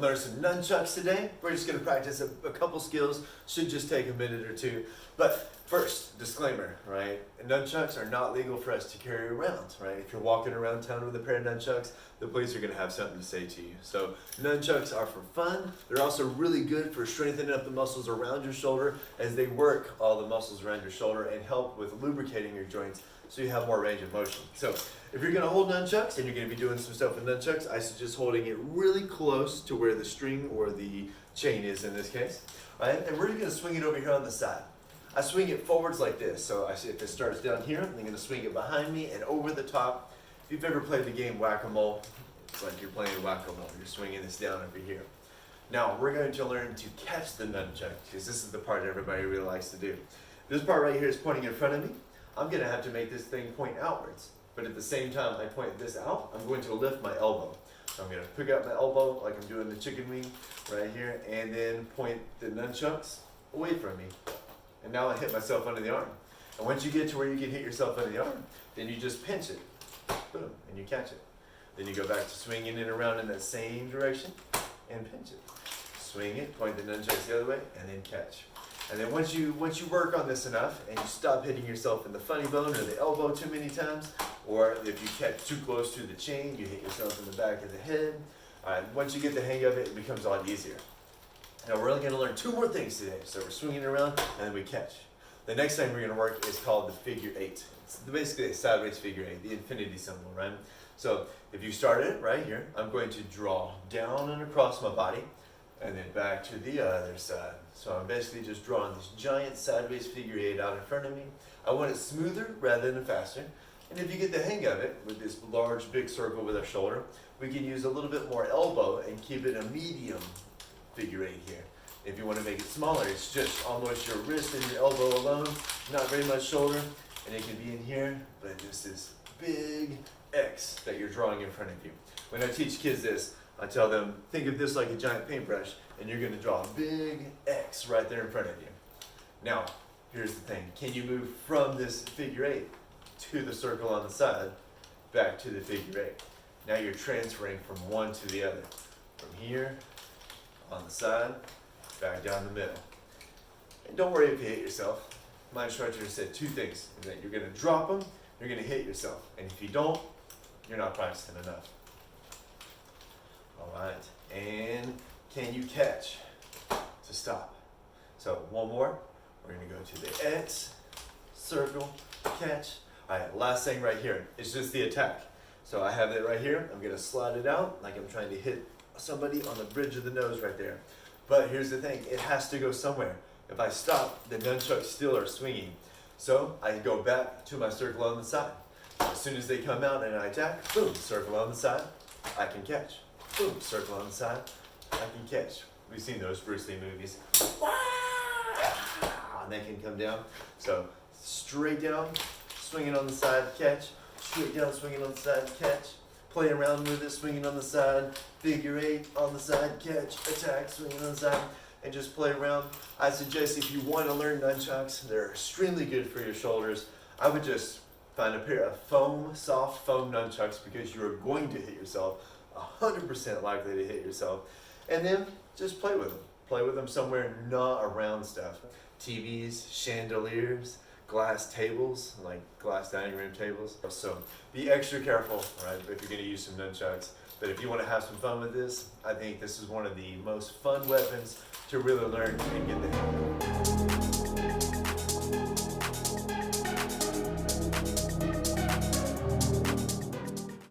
learn some nunchucks today. We're just going to practice a couple skills. Should just take a minute or two. But first, disclaimer, right? Nunchucks are not legal for us to carry around, right? If you're walking around town with a pair of nunchucks, the police are going to have something to say to you. So nunchucks are for fun. They're also really good for strengthening up the muscles around your shoulder as they work all the muscles around your shoulder and help with lubricating your joints so you have more range of motion. So if you're going to hold nunchucks and you're going to be doing some stuff with nunchucks, I suggest holding it really close to where the string or the chain is in this case, right? And we're going to swing it over here on the side. I swing it forwards like this. So I see if it starts down here, I'm going to swing it behind me and over the top. If you've ever played the game Whack-A-Mole, it's like you're playing Whack-A-Mole. You're swinging this down over here. Now we're going to learn to catch the nunchuck because this is the part everybody really likes to do. This part right here is pointing in front of me. I'm going to have to make this thing point outwards. But at the same time I point this out, I'm going to lift my elbow. So I'm going to pick up my elbow like I'm doing the chicken wing right here and then point the nunchucks away from me. And now I hit myself under the arm. And once you get to where you can hit yourself under the arm, then you just pinch it. Boom, and you catch it. Then you go back to swinging it around in that same direction and pinch it. Swing it, point the nunchucks the other way, and then catch. And then once you work on this enough and you stop hitting yourself in the funny bone or the elbow too many times, or if you catch too close to the chain, you hit yourself in the back of the head. Once you get the hang of it, it becomes a lot easier. Now we're only going to learn two more things today. So we're swinging around and then we catch. The next thing we're going to work is called the figure eight. It's basically a sideways figure eight, the infinity symbol, right? So if you start it right here, I'm going to draw down and across my body and then back to the other side. So I'm basically just drawing this giant sideways figure eight out in front of me. I want it smoother rather than faster. And if you get the hang of it with this large big circle with our shoulder, we can use a little bit more elbow and keep it a medium figure eight here. If you want to make it smaller, it's just almost your wrist and your elbow alone, not very much shoulder, and it can be in here, but just this big X that you're drawing in front of you. When I teach kids this, I tell them, think of this like a giant paintbrush, and you're going to draw a big X right there in front of you. Now, here's the thing. Can you move from this figure eight to the circle on the side, back to the figure eight? Now you're transferring from one to the other. From here, on the side, back down the middle. And don't worry if you hit yourself. My instructor said two things, that you're going to drop them, you're going to hit yourself. And if you don't, you're not practicing enough. All right, and can you catch to stop? So one more, we're going to go to the X, circle, catch. All right, last thing right here, it's just the attack. So I have it right here, I'm going to slide it out like I'm trying to hit somebody on the bridge of the nose right there. But here's the thing, it has to go somewhere. If I stop, the nunchucks still are swinging. So I go back to my circle on the side. As soon as they come out and I attack, boom, circle on the side, I can catch. Boom, circle on the side, I can catch. We've seen those Bruce Lee movies. And they can come down. So straight down, swinging on the side, catch. Straight down, swinging on the side, catch. Play around with it, swinging on the side, figure eight on the side, catch, attack, swinging on the side, and just play around. I suggest if you want to learn nunchucks, they're extremely good for your shoulders. I would just find a pair of soft foam nunchucks because you're going to hit yourself, 100% likely to hit yourself, and then just play with them. Play with them somewhere not around stuff. TVs, chandeliers, glass tables, like glass dining room tables. So be extra careful, right, if you're going to use some nunchucks. But if you want to have some fun with this, I think this is one of the most fun weapons to really learn and get the hang of.